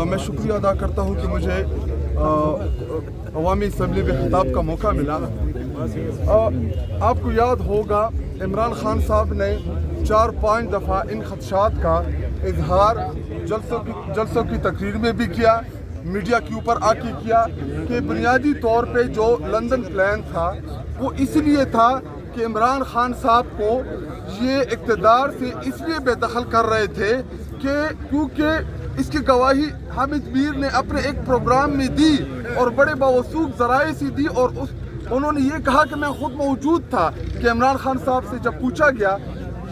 मैं शुक्रिया अदा करता हूँ कि मुझे अवामी असम्बली में खिताब का मौका मिला। आपको याद होगा इमरान खान साहब ने 4-5 दफ़ा इन खदशात का इजहार जलसों की तकरीर में भी किया, मीडिया के ऊपर आके किया कि बुनियादी तौर पे जो लंदन प्लान था वो इसलिए था कि इमरान खान साहब को ये इक़्तिदार से इसलिए बेदखल कर रहे थे कि क्योंकि इसकी गवाही हामिद मीर ने अपने एक प्रोग्राम में दी और बड़े बावसूख ज़राए से दी, और उन्होंने ये कहा कि मैं खुद मौजूद था कि इमरान खान साहब से जब पूछा गया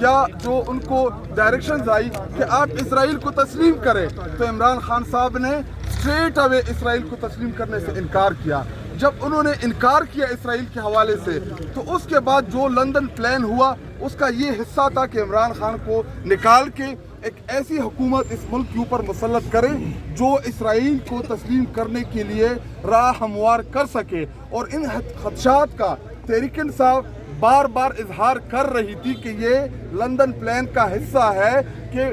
या जो उनको डायरेक्शंस आई कि आप इसराइल को तस्लीम करें, तो इमरान खान साहब ने स्ट्रेट अवे इसराइल को तस्लीम करने से इनकार किया। जब उन्होंने इनकार किया इसराइल के हवाले से, तो उसके बाद जो लंदन प्लान हुआ उसका ये हिस्सा था कि इमरान खान को निकाल के एक ऐसी हुकूमत इस मुल्क के ऊपर मुसल्लत करे जो इसराइल को तस्लीम करने के लिए राह हमवार कर सके। और इन खदशात का तहरीक इंसाफ बार बार इजहार कर रही थी कि ये लंदन प्लान का हिस्सा है कि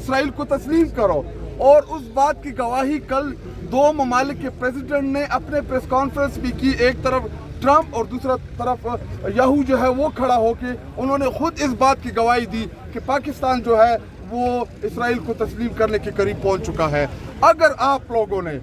इसराइल को तस्लीम करो, और उस बात की गवाही कल 2 ममालिक के प्रेसिडेंट ने अपने प्रेस कॉन्फ्रेंस भी की। एक तरफ ट्रंप और दूसरा तरफ याहू जो है वो खड़ा होके उन्होंने खुद इस बात की गवाही दी कि पाकिस्तान जो है वो इसराइल को तस्लीम करने के करीब पहुंच चुका है। अगर आप लोगों ने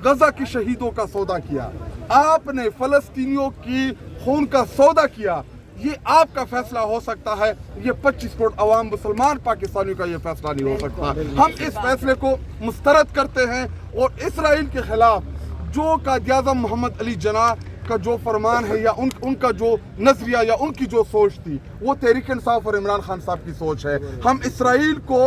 गजा के शहीदों का सौदा किया, आपने फलस्तीनियों की खून का सौदा किया, ये आपका फैसला हो सकता है, ये 25 करोड़ अवाम मुसलमान पाकिस्तानियों का ये फैसला नहीं हो सकता। हम इस फैसले को मुस्तरद करते हैं और इसराइल के खिलाफ जो कायद-ए-आज़म मोहम्मद अली जिन्नाह का जो फरमान है या उनका जो नजरिया या उनकी जो सोच थी वो तहरीक इंसाफ और इमरान खान साहब की सोच है। हम इसराइल को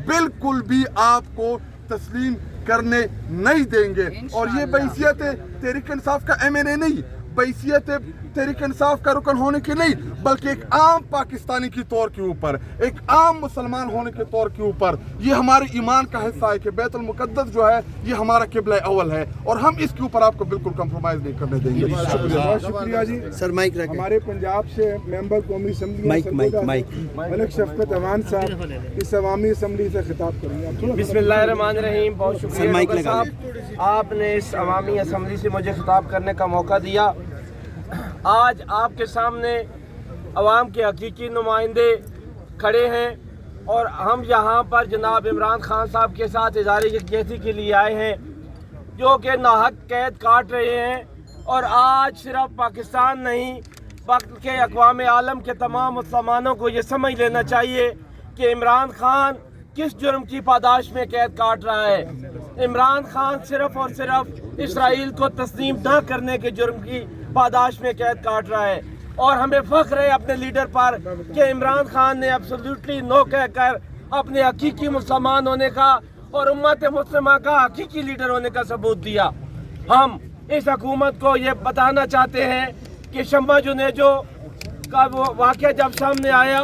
बिल्कुल भी आपको तस्लीम करने नहीं देंगे, और ये बैसियत तहरीक इंसाफ का MNA नहीं, बैसियत तहरीक इंसाफ का रुकन होने की नहीं, बल्कि एक आम पाकिस्तानी के तौर के ऊपर, एक आम मुसलमान होने के तौर के ऊपर ये हमारे ईमान का हिस्सा है कि बैतुल मुक़द्दस जो है ये हमारा क़िबला अव्वल है, और हम इसके ऊपर आपको बिल्कुल कंप्रोमाइज़ नहीं करने देंगे। बहुत शुक्रिया जी। सर माइक रखें। हमारे पंजाब से मेंबर कौमी असम्बली मलिक शफकत अमान साहब इस अवामी असम्बली से खिताब करेंगे। बिस्मिल्लाहिर्रहमानिर्रहीम। बहुत शुक्रिया साहब, आपने इस अवामी असम्बली से मुझे खिताब करने का मौका दिया। आज आपके सामने अवाम के हकीकी नुमाइंदे खड़े हैं और हम यहाँ पर जनाब इमरान खान साहब के साथ इज़हार यकजहती के लिए आए हैं जो कि नाहक कैद काट रहे हैं। और आज सिर्फ पाकिस्तान नहीं बल्कि अक़वाम आलम के तमाम मुसलमानों को ये समझ लेना चाहिए कि इमरान खान किस जुर्म की पादाश में कैद काट रहा है। इमरान खान सिर्फ और सिर्फ इसराइल को तस्लीम न करने के जुर्म की पादाश में कैद काट रहा है, और हमें फ़ख्र है अपने लीडर पर कि इमरान खान ने एब्सोल्युटली नो कहकर अपने हकीकी मुसलमान होने का और उम्मत मुस्लिमा का हकीकी लीडर होने का सबूत दिया। हम इस हुकूमत को ये बताना चाहते हैं कि शम्मा जुनेजो का वो वाक़या जब सामने आया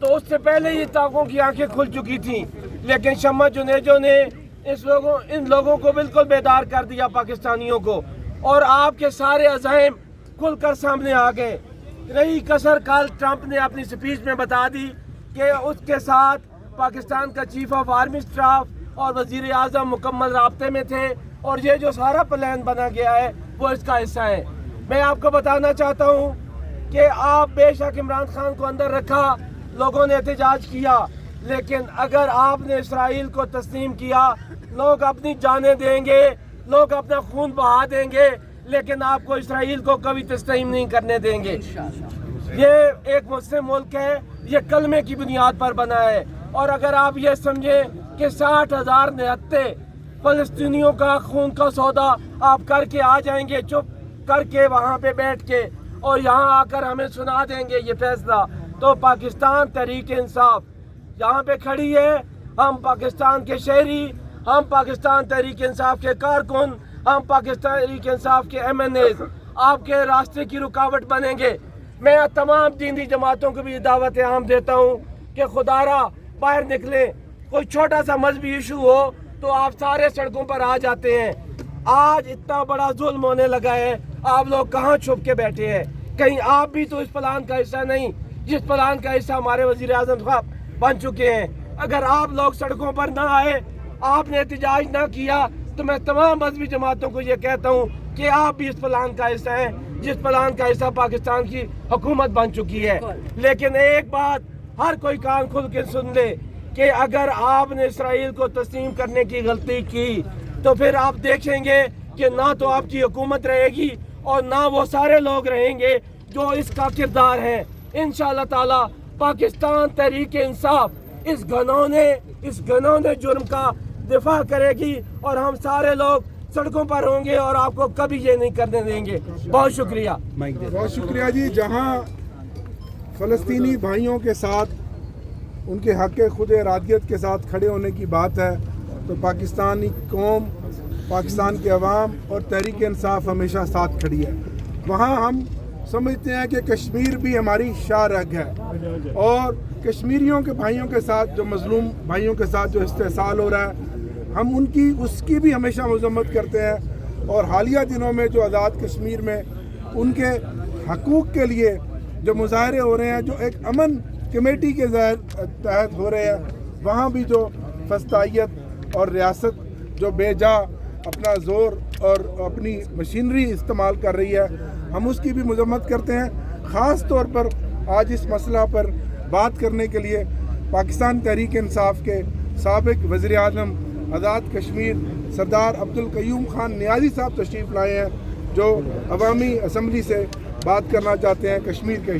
तो उससे पहले ही ताकों की आंखें खुल चुकी थीं, लेकिन शम्मा जुनेजो ने इन लोगों को बिल्कुल बेदार कर दिया पाकिस्तानियों को, और आपके सारे अज़ाइम खुलकर सामने आ गए। रही कसर कल ट्रंप ने अपनी स्पीच में बता दी कि उसके साथ पाकिस्तान का चीफ ऑफ आर्मी स्टाफ और वज़ीर आज़म मुकम्मल राब्ते में थे, और ये जो सारा प्लान बना गया है वो इसका हिस्सा है। मैं आपको बताना चाहता हूँ कि आप बेशक इमरान खान को अंदर रखा, लोगों ने एहतजाज किया, लेकिन अगर आपने इसराइल को तस्लीम किया, लोग अपनी जानें देंगे, लोग अपना खून बहा देंगे, लेकिन आपको इसराइल को कभी तस्लीम नहीं करने देंगे। ये एक मुस्लिम मुल्क है, ये कलमे की बुनियाद पर बना है, और अगर आप ये समझें कि 60,000 निहत्ते फ़लस्तीनियों का खून का सौदा आप करके आ जाएंगे चुप करके वहाँ पे बैठ के, और यहाँ आकर हमें सुना देंगे ये फैसला, तो पाकिस्तान तहरीक इंसाफ यहाँ पे खड़ी है। हम पाकिस्तान के शहरी, हम पाकिस्तान तहरीक इंसाफ के कारकुन, हम पाकिस्तान तहरीक इंसाफ के MNAs आपके रास्ते की रुकावट बनेंगे। मैं तमाम दीनी जमातों को भी दावत आम देता हूँ कि खुदारा बाहर निकले, कोई छोटा सा मजहबी इशू हो तो आप सारे सड़कों पर आ जाते हैं। आज इतना बड़ा जुल्म होने लगा है, आप लोग कहाँ छुप के बैठे हैं? कहीं आप भी तो इस प्लान का हिस्सा नहीं, जिस प्लान का हिस्सा हमारे वज़ीर आज़म साहब बन चुके हैं। अगर आप लोग सड़कों पर ना आए आपने एहतजाज ना किया तो मैं तमाम मजहबी जमातों को ये कहता हूँ कि आप भी इस प्लान का हिस्सा हैं, जिस प्लान का हिस्सा पाकिस्तान की हुकूमत बन चुकी है। लेकिन एक बात हर कोई कान खुल के सुन ले कि अगर आपने इसराइल को तस्लीम करने की गलती की तो फिर आप देखेंगे कि ना तो आपकी हुकूमत रहेगी और ना वो सारे लोग रहेंगे जो इसका किरदार है। इंशाअल्लाह ताला पाकिस्तान तहरीक इंसाफ इस घनौने जुर्म का दिफा करेगी और हम सारे लोग सड़कों पर होंगे और आपको कभी ये नहीं करने देंगे। बहुत शुक्रिया। बहुत शुक्रिया जी। जहाँ फ़लस्तीनी भाइयों के साथ उनके हक़ खुद इरादियत के साथ खड़े होने की बात है तो पाकिस्तानी कौम, पाकिस्तान के अवाम और तहरीक इंसाफ हमेशा साथ खड़ी है। वहाँ हम समझते हैं कि कश्मीर भी हमारी शाह रग है और कश्मीरियों के भाइयों के साथ, जो मजलूम भाइयों के साथ जो इस्तेसाल हो रहा है, हम उसकी भी हमेशा मजम्मत करते हैं। और हालिया दिनों में जो आज़ाद कश्मीर में उनके हकूक़ के लिए जो मुजाहरे हो रहे हैं, जो एक अमन कमेटी के तहत हो रहे हैं, वहाँ भी जो फस्तायत और रियासत जो बेजा अपना ज़ोर और अपनी मशीनरी इस्तेमाल कर रही है, हम उसकी भी मजम्मत करते हैं। ख़ास तौर पर आज इस मसला पर बात करने के लिए पाकिस्तान तहरीक इंसाफ के साबिक वज़ीर आज़म आज़ाद कश्मीर सरदार अब्दुल क़य्यूम खान नियाज़ी साहब तशरीफ़ लाए हैं, जो अवामी असम्बली से बात करना चाहते हैं कश्मीर के